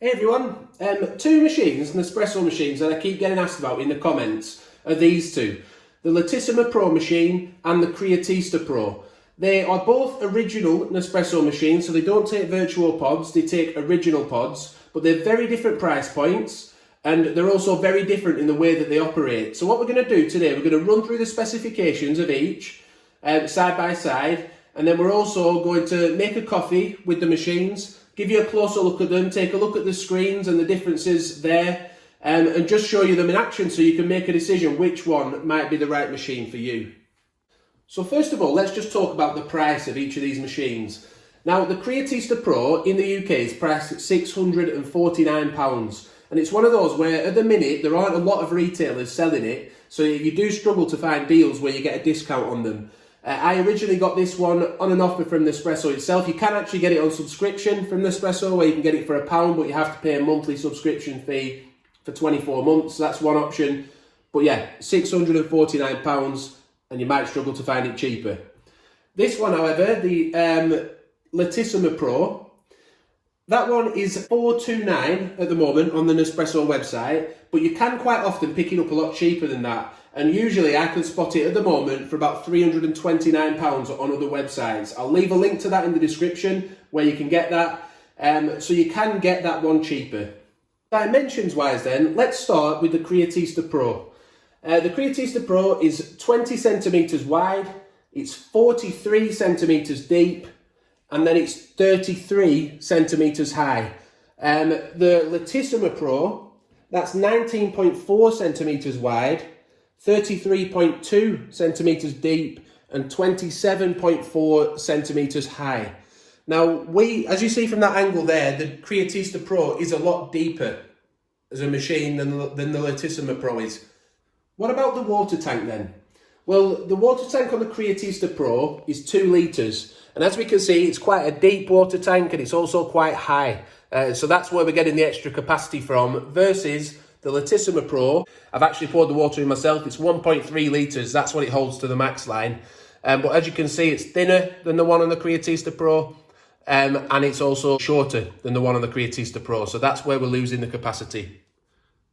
Hey everyone, two machines, Nespresso machines that I keep getting asked about in the comments are these two. The Lattissima Pro machine and the Creatista Pro. They are both original Nespresso machines, so they don't take virtual pods, they take original pods, but they're very different price points and they're also very different in the way that they operate. So what we're going to do today, we're going to run through the specifications of each side by side, and then we're also going to make a coffee with the machines, give you a closer look at them, take a look at the screens and the differences there, and just show you them in action so you can make a decision which one might be the right machine for you. So first of all, let's just talk about the price of each of these machines. Now, the Creatista Pro in the UK is priced at £649, and it's one of those where at the minute there aren't a lot of retailers selling it, so you do struggle to find deals where you get a discount on them. I originally got this one on an offer from Nespresso itself. You can actually get it on subscription from Nespresso, where you can get it for £1, but you have to pay a monthly subscription fee for 24 months. So that's one option. But yeah, £649, and you might struggle to find it cheaper. This one, however, the Lattissima Pro, that one is £429 at the moment on the Nespresso website, but you can quite often pick it up a lot cheaper than that. And usually I can spot it at the moment for about £329 on other websites. I'll leave a link to that in the description where you can get that. So you can get that one cheaper. Dimensions wise then, let's start with the Creatista Pro. The Creatista Pro is 20 centimetres wide, it's 43 centimetres deep, and then it's 33 centimetres high. The Lattissima Pro, that's 19.4 centimetres wide, 33.2 centimetres deep and 27.4 centimetres high. Now, as you see from that angle there, the Creatista Pro is a lot deeper as a machine than the Lattissima Pro is. What about the water tank then? Well, the water tank on the Creatista Pro is 2 litres, and as we can see, it's quite a deep water tank and it's also quite high. So that's where we're getting the extra capacity from, versus the Lattissima Pro. I've actually poured the water in myself. It's 1.3 litres. That's what it holds to the max line. But as you can see, it's thinner than the one on the Creatista Pro. And it's also shorter than the one on the Creatista Pro. So that's where we're losing the capacity.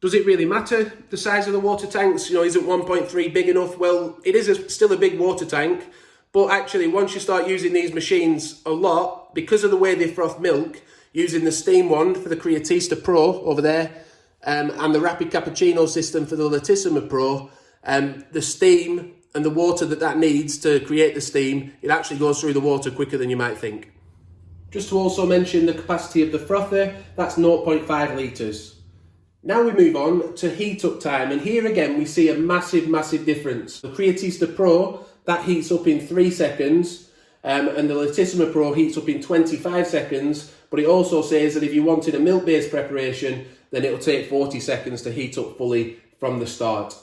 Does it really matter, the size of the water tanks? You know, isn't 1.3 big enough? Well, it is still a big water tank. But actually, once you start using these machines a lot, because of the way they froth milk, using the steam one for the Creatista Pro over there, and the rapid cappuccino system for the Lattissima Pro, the steam and the water that needs to create the steam, it actually goes through the water quicker than you might think. Just to also mention the capacity of the frother, that's 0.5 litres. Now we move on to heat up time, and here again we see a massive difference. The Creatista Pro, that heats up in 3 seconds, and the Lattissima Pro heats up in 25 seconds, but it also says that if you wanted a milk-based preparation, then it'll take 40 seconds to heat up fully from the start.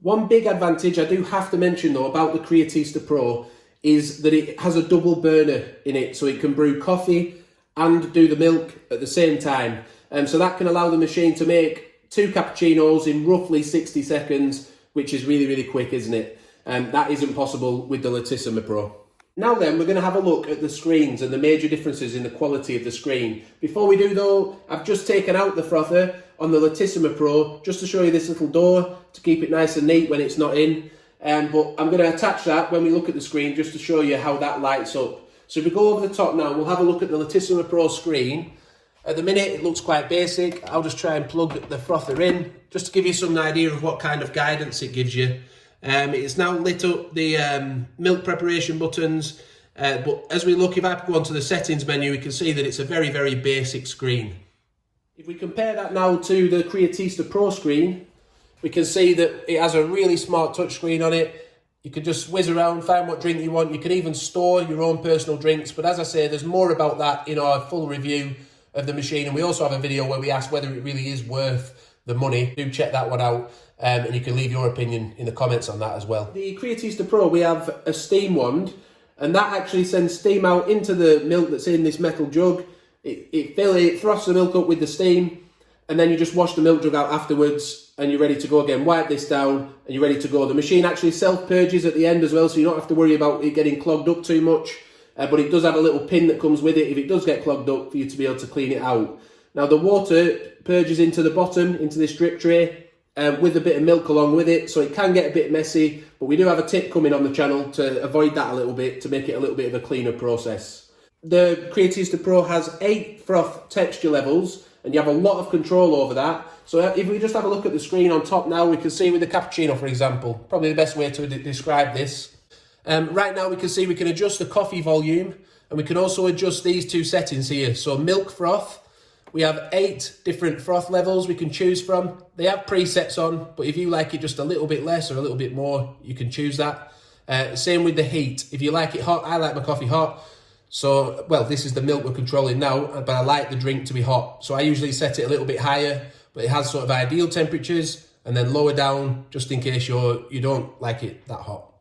One big advantage I do have to mention though about the Creatista Pro is that it has a double burner in it, so it can brew coffee and do the milk at the same time. So that can allow the machine to make 2 cappuccinos in roughly 60 seconds, which is really quick, isn't it? That isn't possible with the Lattissima Pro. Now then, we're going to have a look at the screens and the major differences in the quality of the screen. Before we do though, I've just taken out the frother on the Lattissima Pro just to show you this little door to keep it nice and neat when it's not in. But I'm going to attach that when we look at the screen just to show you how that lights up. So if we go over the top now, we'll have a look at the Lattissima Pro screen. At the minute, it looks quite basic. I'll just try and plug the frother in just to give you some idea of what kind of guidance it gives you. It's now lit up the milk preparation buttons, but as we look, if I go onto the settings menu, we can see that it's a very basic screen. If we compare that now to the Creatista Pro screen, we can see that it has a really smart touchscreen on it. You can just whiz around, find what drink you want. You can even store your own personal drinks, but as I say, there's more about that in our full review of the machine, and we also have a video where we ask whether it really is worth the money. Do check that one out. And you can leave your opinion in the comments on that as well. The Creatista Pro, we have a steam wand, and that actually sends steam out into the milk that's in this metal jug. It froths the milk up with the steam, and then you just wash the milk jug out afterwards, and you're ready to go again. Wipe this down, and you're ready to go. The machine actually self-purges at the end as well, so you don't have to worry about it getting clogged up too much. But it does have a little pin that comes with it if it does get clogged up for you to be able to clean it out. Now the water purges into the bottom, into this drip tray, with a bit of milk along with it, so it can get a bit messy, but we do have a tip coming on the channel to avoid that a little bit, to make it a little bit of a cleaner process. The Creatista Pro has 8 froth texture levels, and you have a lot of control over that. So if we just have a look at the screen on top now, we can see with the cappuccino, for example, probably the best way to describe this. Right now we can see we can adjust the coffee volume, and we can also adjust these 2 settings here. So milk froth, we have 8 different froth levels we can choose from. They have presets on, but if you like it just a little bit less or a little bit more, you can choose that. Same with the heat. If you like it hot, I like my coffee hot. So, well, this is the milk we're controlling now, but I like the drink to be hot. So I usually set it a little bit higher, but it has sort of ideal temperatures, and then lower down just in case you don't like it that hot.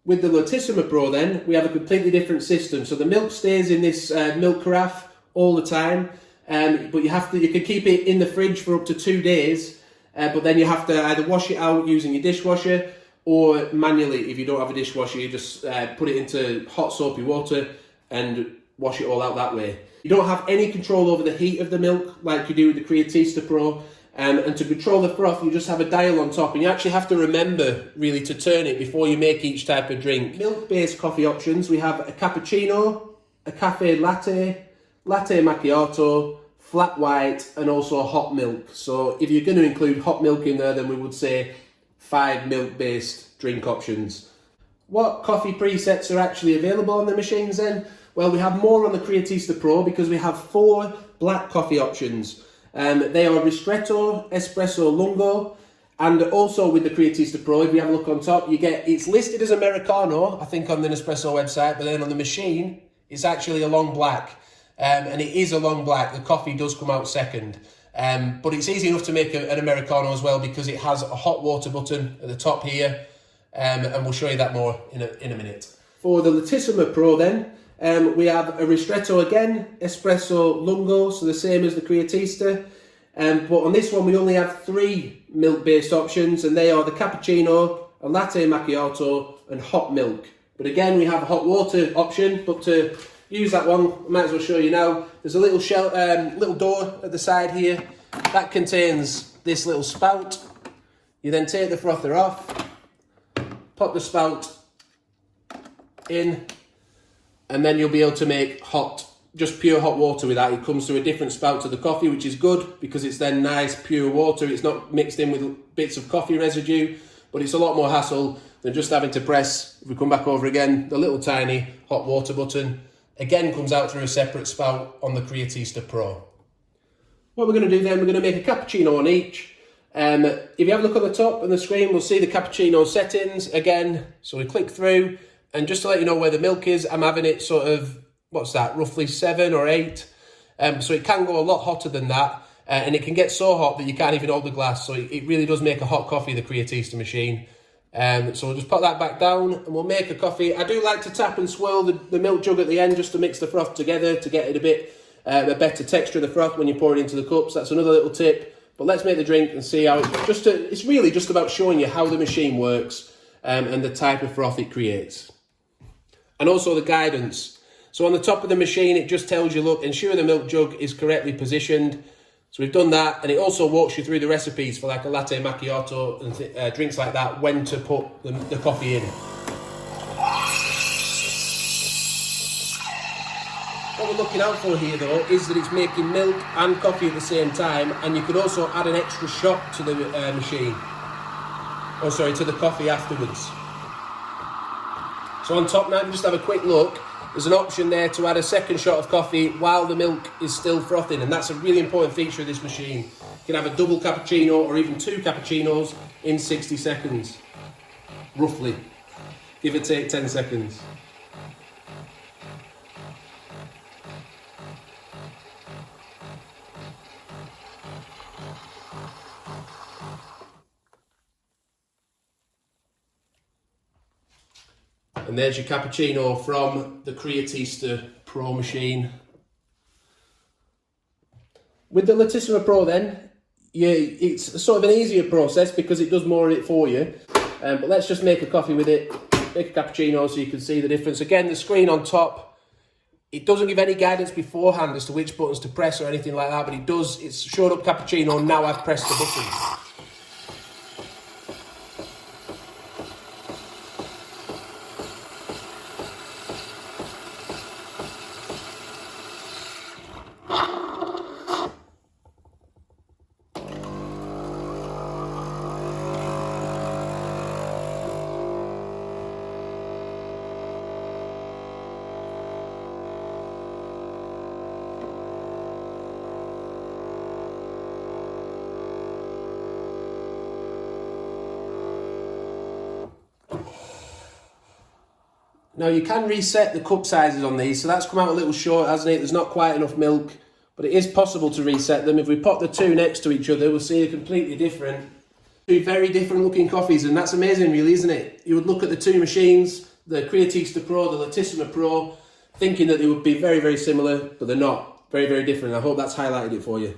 With the Lattissima Pro then, we have a completely different system. So the milk stays in this milk carafe all the time, but you can keep it in the fridge for up to 2 days, but then you have to either wash it out using your dishwasher, or manually, if you don't have a dishwasher, you just put it into hot soapy water and wash it all out that way. You don't have any control over the heat of the milk like you do with the Creatista Pro. And to control the froth, you just have a dial on top, and you actually have to remember really to turn it before you make each type of drink. Milk-based coffee options, we have a cappuccino, a cafe latte, latte macchiato, flat white, and also hot milk. So if you're going to include hot milk in there, then we would say 5 milk-based drink options. What coffee presets are actually available on the machines then? Well, we have more on the Creatista Pro because we have 4 black coffee options. They are Ristretto, Espresso, Lungo, and also with the Creatista Pro, if you have a look on top, it's listed as Americano, I think on the Nespresso website, but then on the machine, it's actually a long black. And it is a long black, the coffee does come out second. But it's easy enough to make an Americano as well because it has a hot water button at the top here, and we'll show you that more in a minute. For the Lattissima Pro then, we have a Ristretto again, Espresso, Lungo, so the same as the Creatista. But on this one we only have 3 milk-based options, and they are the cappuccino, a latte macchiato, and hot milk. But again, we have a hot water option, but to use that one, I might as well show you now. There's a little door at the side here that contains this little spout. You then take the frother off, pop the spout in, and then you'll be able to make just pure hot water with that. It comes through a different spout to the coffee, which is good because it's then nice, pure water. It's not mixed in with bits of coffee residue, but it's a lot more hassle than just having to press, if we come back over again, the little tiny hot water button. Again, comes out through a separate spout on the Creatista Pro. What we're going to do then, we're going to make a cappuccino on each. If you have a look on the top on the screen, we'll see the cappuccino settings again. So we click through, and just to let you know where the milk is, I'm having it sort of, what's that, roughly 7 or 8. So it can go a lot hotter than that, and it can get so hot that you can't even hold the glass. So it really does make a hot coffee, the Creatista machine. So we'll just put that back down and we'll make a coffee. I do like to tap and swirl the milk jug at the end just to mix the froth together to get it a better texture of the froth when you pour it into the cups. That's another little tip. But let's make the drink and see how it's really just about showing you how the machine works and the type of froth it creates. And also the guidance. So on the top of the machine, it just tells you, look, ensure the milk jug is correctly positioned. So we've done that, and it also walks you through the recipes for like a latte macchiato and drinks like that, when to put the coffee in. What we're looking out for here though is that it's making milk and coffee at the same time, and you could also add an extra shot to the machine. Oh, sorry, to the coffee afterwards. So on top now, just have a quick look. There's an option there to add a second shot of coffee while the milk is still frothing, and that's a really important feature of this machine. You can have a double cappuccino or even 2 cappuccinos in 60 seconds, roughly. Give or take 10 seconds. And there's your cappuccino from the Creatista Pro machine. With the Lattissima Pro then, it's sort of an easier process because it does more of it for you. But let's just make a coffee with it, make a cappuccino so you can see the difference. Again, the screen on top It doesn't give any guidance beforehand as to which buttons to press or anything like that, but it does. It's showed up cappuccino, now I've pressed the buttons. Now you can reset the cup sizes on these, so that's come out a little short, hasn't it? There's not quite enough milk, but it is possible to reset them. If we pop the two next to each other, we'll see a completely different, two very different looking coffees, and that's amazing really, isn't it? You would look at the two machines, the Creatista Pro, the Lattissima Pro, thinking that they would be very, very similar, but they're not. Very, very different. I hope that's highlighted it for you.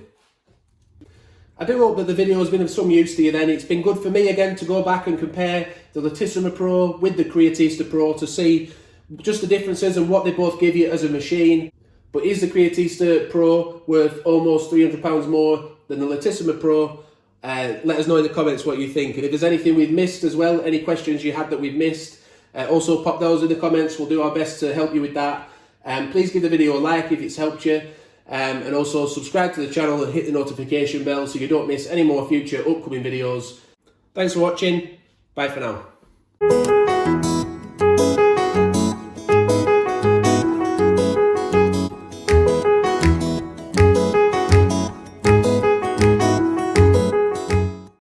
I do hope that the video has been of some use to you then. It's been good for me again to go back and compare the Lattissima Pro with the Creatista Pro to see just the differences and what they both give you as a machine. But is the Creatista Pro worth almost £300 more than the Lattissima Pro? Let us know in the comments what you think. And if there's anything we've missed as well, any questions you had that we've missed, also pop those in the comments. We'll do our best to help you with that. Please give the video a like if it's helped you. And also subscribe to the channel and hit the notification bell so you don't miss any more future upcoming videos. Thanks for watching. Bye for now.